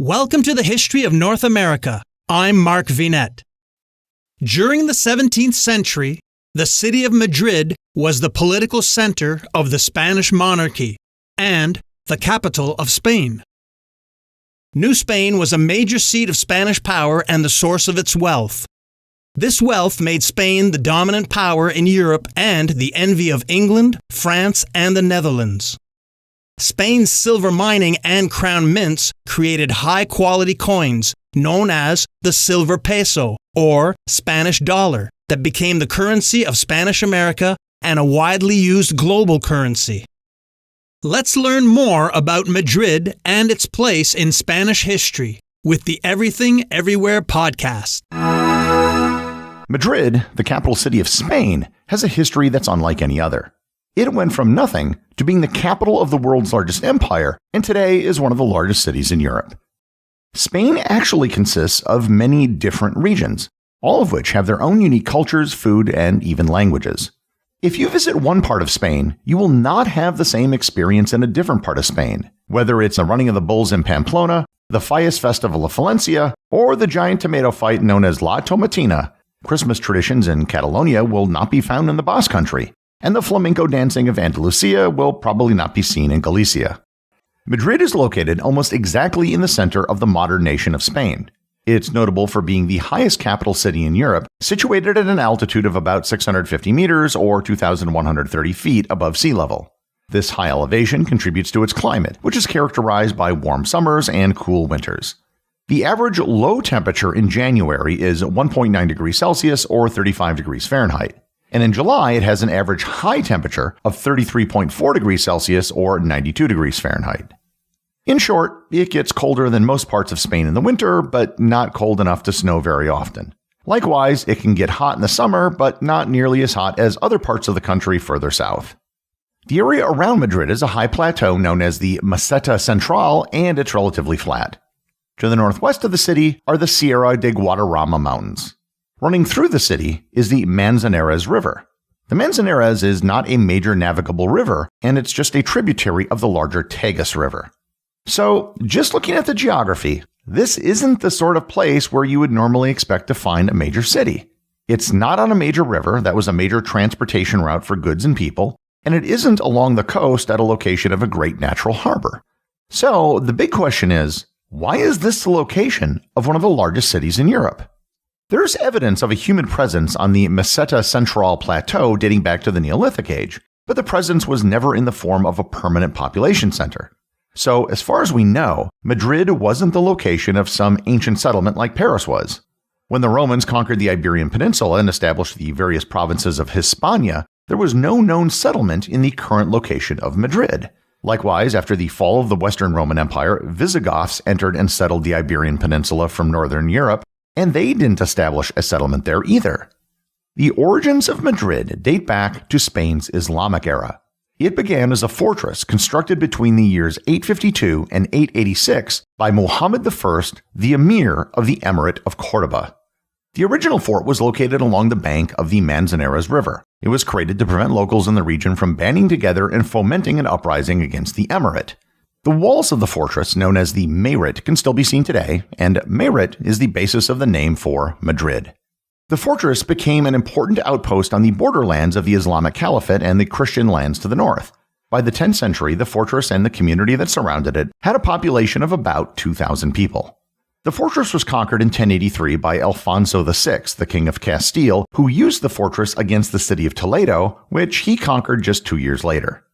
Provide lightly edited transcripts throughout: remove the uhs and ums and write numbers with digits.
Welcome to the History of North America. I'm Mark Vinette. During the 17th century, the city of Madrid was the political center of the Spanish monarchy and the capital of Spain. New Spain was a major seat of Spanish power and the source of its wealth. This wealth made Spain the dominant power in Europe and the envy of England, France, and the Netherlands. Spain's silver mining and crown mints created high-quality coins known as the silver peso, or Spanish dollar, that became the currency of Spanish America and a widely used global currency. Let's learn more about Madrid and its place in Spanish history with the Everything Everywhere podcast. Madrid, the capital city of Spain, has a history that's unlike any other. It went from nothing to being the capital of the world's largest empire, and today is one of the largest cities in Europe. Spain actually consists of many different regions, all of which have their own unique cultures, food, and even languages. If you visit one part of Spain, you will not have the same experience in a different part of Spain, whether it's the running of the bulls in Pamplona, the Fallas Festival of Valencia, or the giant tomato fight known as La Tomatina. Christmas traditions in Catalonia will not be found in the Basque Country, and the flamenco dancing of Andalusia will probably not be seen in Galicia. Madrid is located almost exactly in the center of the modern nation of Spain. It's notable for being the highest capital city in Europe, situated at an altitude of about 650 meters or 2,130 feet above sea level. This high elevation contributes to its climate, which is characterized by warm summers and cool winters. The average low temperature in January is 1.9 degrees Celsius or 35 degrees Fahrenheit. And in July, it has an average high temperature of 33.4 degrees Celsius or 92 degrees Fahrenheit. In short, it gets colder than most parts of Spain in the winter, but not cold enough to snow very often. Likewise, it can get hot in the summer, but not nearly as hot as other parts of the country further south. The area around Madrid is a high plateau known as the Meseta Central, and it's relatively flat. To the northwest of the city are the Sierra de Guadarrama Mountains. Running through the city is the Manzanares River. The Manzanares is not a major navigable river, and it's just a tributary of the larger Tagus River. So, just looking at the geography, this isn't the sort of place where you would normally expect to find a major city. It's not on a major river that was a major transportation route for goods and people, and it isn't along the coast at a location of a great natural harbor. So, the big question is, why is this the location of one of the largest cities in Europe? There's evidence of a human presence on the Meseta Central Plateau dating back to the Neolithic Age, but the presence was never in the form of a permanent population center. So, as far as we know, Madrid wasn't the location of some ancient settlement like Paris was. When the Romans conquered the Iberian Peninsula and established the various provinces of Hispania, there was no known settlement in the current location of Madrid. Likewise, after the fall of the Western Roman Empire, Visigoths entered and settled the Iberian Peninsula from northern Europe, and they didn't establish a settlement there either. The origins of Madrid date back to Spain's Islamic era. It began as a fortress constructed between the years 852 and 886 by Muhammad I, the Emir of the Emirate of Córdoba. The original fort was located along the bank of the Manzanares River. It was created to prevent locals in the region from banding together and fomenting an uprising against the emirate. The walls of the fortress, known as the Mayret, can still be seen today, and Mayret is the basis of the name for Madrid. The fortress became an important outpost on the borderlands of the Islamic Caliphate and the Christian lands to the north. By the 10th century, the fortress and the community that surrounded it had a population of about 2,000 people. The fortress was conquered in 1083 by Alfonso VI, the King of Castile, who used the fortress against the city of Toledo, which he conquered just 2 years later.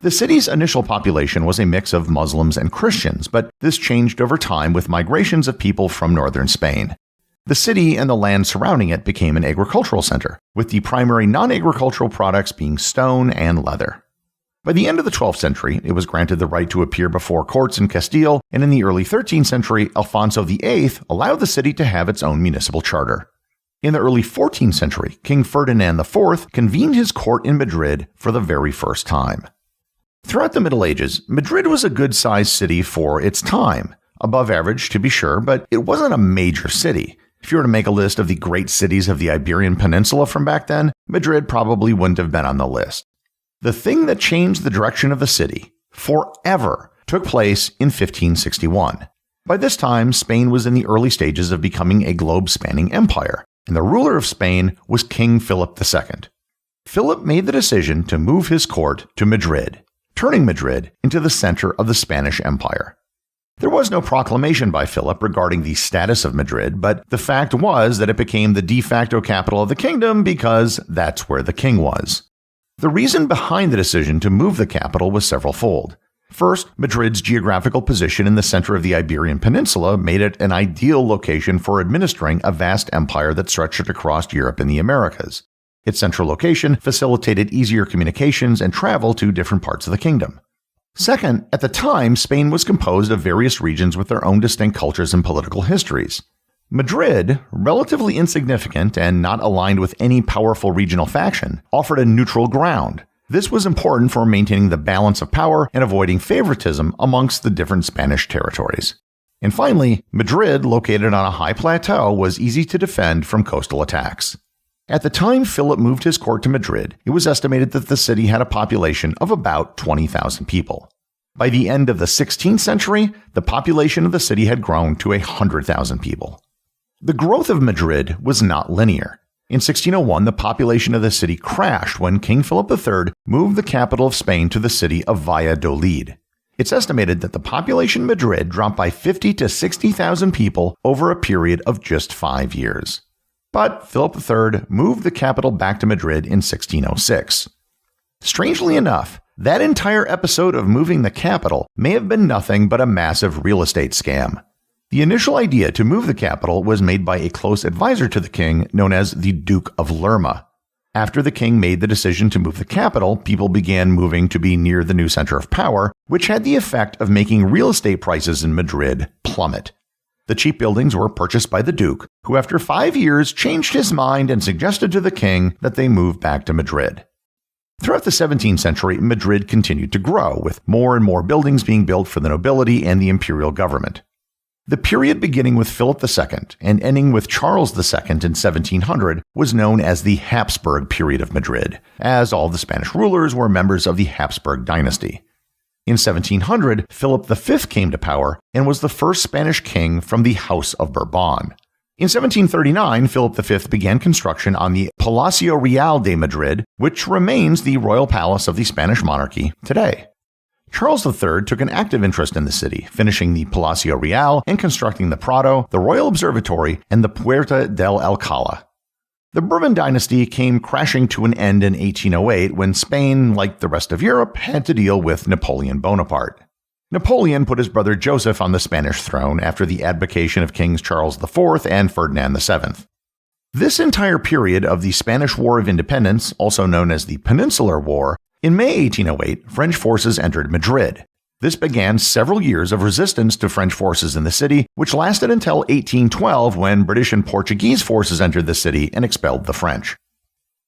The city's initial population was a mix of Muslims and Christians, but this changed over time with migrations of people from northern Spain. The city and the land surrounding it became an agricultural center, with the primary non-agricultural products being stone and leather. By the end of the 12th century, it was granted the right to appear before courts in Castile, and in the early 13th century, Alfonso VIII allowed the city to have its own municipal charter. In the early 14th century, King Ferdinand IV convened his court in Madrid for the very first time. Throughout the Middle Ages, Madrid was a good-sized city for its time, above average to be sure, but it wasn't a major city. If you were to make a list of the great cities of the Iberian Peninsula from back then, Madrid probably wouldn't have been on the list. The thing that changed the direction of the city forever took place in 1561. By this time, Spain was in the early stages of becoming a globe-spanning empire, and the ruler of Spain was King Philip II. Philip made the decision to move his court to Madrid, turning Madrid into the center of the Spanish Empire. There was no proclamation by Philip regarding the status of Madrid, but the fact was that it became the de facto capital of the kingdom because that's where the king was. The reason behind the decision to move the capital was several-fold. First, Madrid's geographical position in the center of the Iberian Peninsula made it an ideal location for administering a vast empire that stretched across Europe and the Americas. Its central location facilitated easier communications and travel to different parts of the kingdom. Second, at the time, Spain was composed of various regions with their own distinct cultures and political histories. Madrid, relatively insignificant and not aligned with any powerful regional faction, offered a neutral ground. This was important for maintaining the balance of power and avoiding favoritism amongst the different Spanish territories. And finally, Madrid, located on a high plateau, was easy to defend from coastal attacks. At the time Philip moved his court to Madrid, it was estimated that the city had a population of about 20,000 people. By the end of the 16th century, the population of the city had grown to 100,000 people. The growth of Madrid was not linear. In 1601, the population of the city crashed when King Philip III moved the capital of Spain to the city of Valladolid. It's estimated that the population of Madrid dropped by 50 to 60,000 people over a period of just 5 years. But Philip III moved the capital back to Madrid in 1606. Strangely enough, that entire episode of moving the capital may have been nothing but a massive real estate scam. The initial idea to move the capital was made by a close advisor to the king known as the Duke of Lerma. After the king made the decision to move the capital, people began moving to be near the new center of power, which had the effect of making real estate prices in Madrid plummet. The cheap buildings were purchased by the Duke, who after 5 years changed his mind and suggested to the king that they move back to Madrid. Throughout the 17th century, Madrid continued to grow, with more and more buildings being built for the nobility and the imperial government. The period beginning with Philip II and ending with Charles II in 1700 was known as the Habsburg period of Madrid, as all the Spanish rulers were members of the Habsburg dynasty. In 1700, Philip V came to power and was the first Spanish king from the House of Bourbon. In 1739, Philip V began construction on the Palacio Real de Madrid, which remains the royal palace of the Spanish monarchy today. Charles III took an active interest in the city, finishing the Palacio Real and constructing the Prado, the Royal Observatory, and the Puerta del Alcalá. The Bourbon dynasty came crashing to an end in 1808 when Spain, like the rest of Europe, had to deal with Napoleon Bonaparte. Napoleon put his brother Joseph on the Spanish throne after the abdication of Kings Charles IV and Ferdinand VII. This entire period of the Spanish War of Independence, also known as the Peninsular War, in May 1808, French forces entered Madrid. This began several years of resistance to French forces in the city, which lasted until 1812 when British and Portuguese forces entered the city and expelled the French.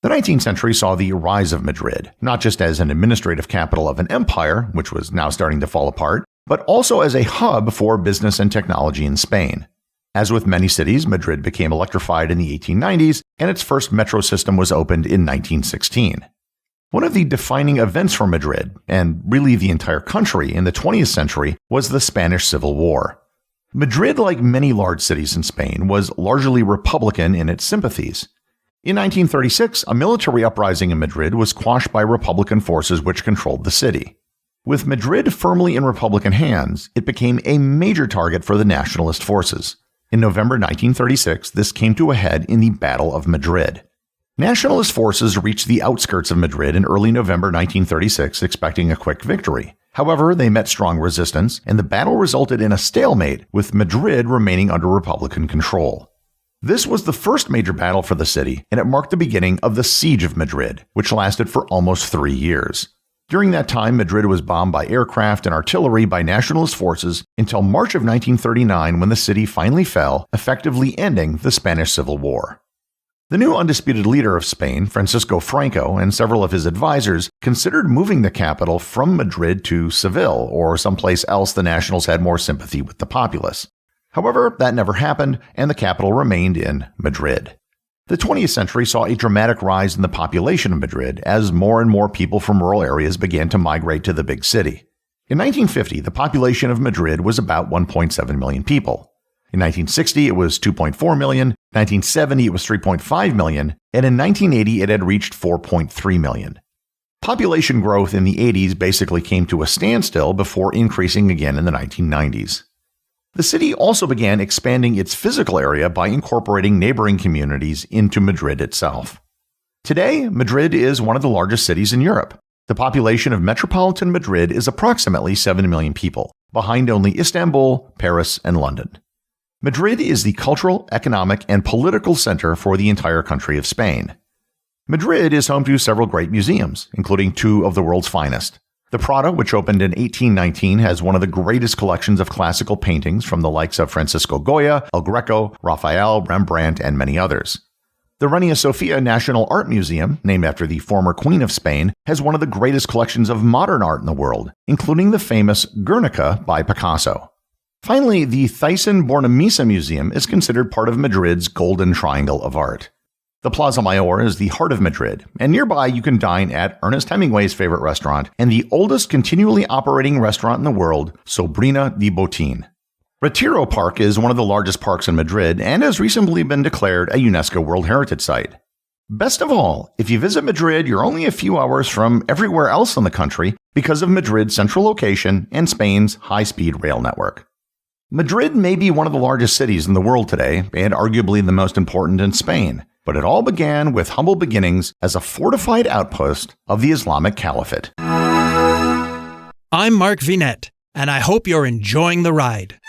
The 19th century saw the rise of Madrid, not just as an administrative capital of an empire, which was now starting to fall apart, but also as a hub for business and technology in Spain. As with many cities, Madrid became electrified in the 1890s, and its first metro system was opened in 1916. One of the defining events for Madrid, and really the entire country in the 20th century, was the Spanish Civil War. Madrid, like many large cities in Spain, was largely Republican in its sympathies. In 1936, a military uprising in Madrid was quashed by Republican forces which controlled the city. With Madrid firmly in Republican hands, it became a major target for the nationalist forces. In November 1936, this came to a head in the Battle of Madrid. Nationalist forces reached the outskirts of Madrid in early November 1936, expecting a quick victory. However, they met strong resistance, and the battle resulted in a stalemate, with Madrid remaining under Republican control. This was the first major battle for the city, and it marked the beginning of the Siege of Madrid, which lasted for almost 3 years. During that time, Madrid was bombed by aircraft and artillery by nationalist forces until March of 1939 when the city finally fell, effectively ending the Spanish Civil War. The new undisputed leader of Spain, Francisco Franco, and several of his advisors considered moving the capital from Madrid to Seville or someplace else the nationals had more sympathy with the populace. However, that never happened, and the capital remained in Madrid. The 20th century saw a dramatic rise in the population of Madrid as more and more people from rural areas began to migrate to the big city. In 1950, the population of Madrid was about 1.7 million people. In 1960, it was 2.4 million, 1970, it was 3.5 million, and in 1980, it had reached 4.3 million. Population growth in the 80s basically came to a standstill before increasing again in the 1990s. The city also began expanding its physical area by incorporating neighboring communities into Madrid itself. Today, Madrid is one of the largest cities in Europe. The population of metropolitan Madrid is approximately 7 million people, behind only Istanbul, Paris, and London. Madrid is the cultural, economic, and political center for the entire country of Spain. Madrid is home to several great museums, including two of the world's finest. The Prado, which opened in 1819, has one of the greatest collections of classical paintings from the likes of Francisco Goya, El Greco, Raphael, Rembrandt, and many others. The Reina Sofia National Art Museum, named after the former Queen of Spain, has one of the greatest collections of modern art in the world, including the famous Guernica by Picasso. Finally, the Thyssen-Bornemisza Museum is considered part of Madrid's Golden Triangle of Art. The Plaza Mayor is the heart of Madrid, and nearby you can dine at Ernest Hemingway's favorite restaurant and the oldest continually operating restaurant in the world, Sobrina de Botín. Retiro Park is one of the largest parks in Madrid and has recently been declared a UNESCO World Heritage Site. Best of all, if you visit Madrid, you're only a few hours from everywhere else in the country because of Madrid's central location and Spain's high-speed rail network. Madrid may be one of the largest cities in the world today, and arguably the most important in Spain, but it all began with humble beginnings as a fortified outpost of the Islamic Caliphate. I'm Mark Vinet, and I hope you're enjoying the ride.